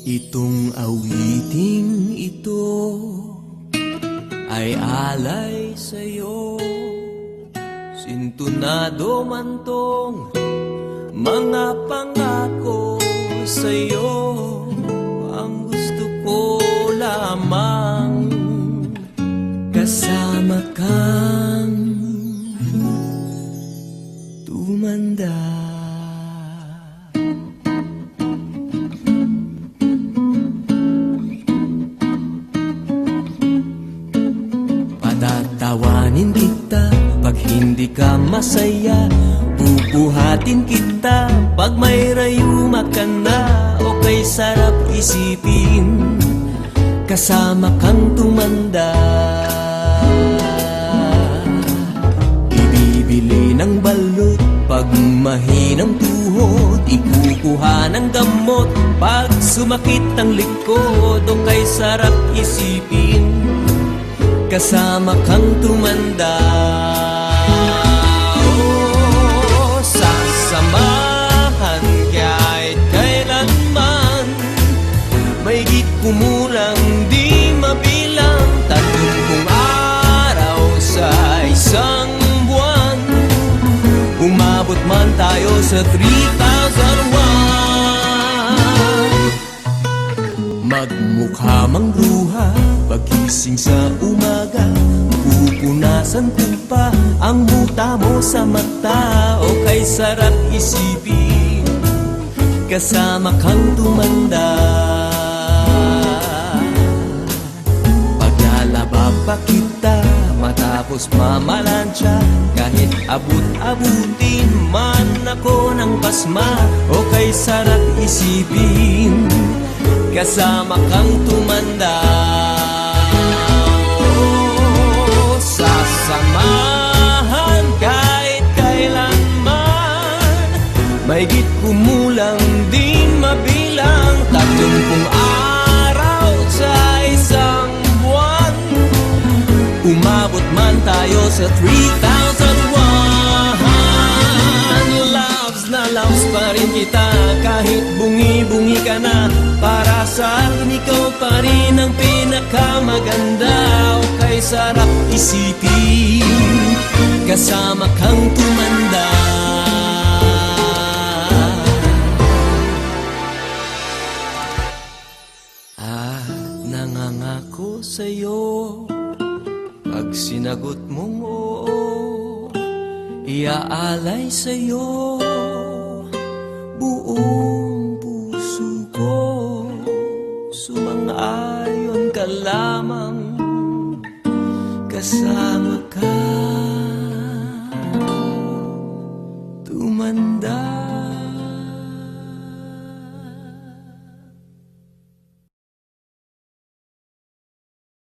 Itong awiting ito ay alay sa'yo. Sintunado man tong mga pangako sa'yo. Ang gusto ko lamang kasama kang tumanda. Patatawanin kita pag hindi ka masaya. Bubuhatin kita pag may rayuma ka na. O kay sarap isipin kasama kang tumanda. Ibibili ng balot pag mahinang tuhod. Ikukuha ng gamot pag sumakit ang likod. O kay sarap isipin kasama kang tumanda. Oh, sasamahan kahit kailanman. Mahigit kumulang di mabilang 30 araw sa isang buwan. Umabot man tayo sa 3,001. Magmukha mang bruha pagising sa umaga. Pupunasan ko pa ang muta mo sa mata. O kay sarap isipin kasama kang tumanda. Paglalaba pa kita matapos mamalansya. Kahit abut-abutin man ako ng pasma. O kay sarap isipin kasama kang tumanda. Oh, sasamahan kahit kailanman. Mahigit kumulang di mabilang 30 araw sa isang buwan. Umabot man tayo sa 3,001. Loves na loves pa rin kita kahit bungi-bungi ka na. Para sa akin ikaw pa rin ang pinakamaganda. O kay sarap isipin kasama kang tumanda. Nangangako sa'yo pag sinagot mong oo, iaalay sa'yo buong puso ko. Sumang-ayon ka lamang kasama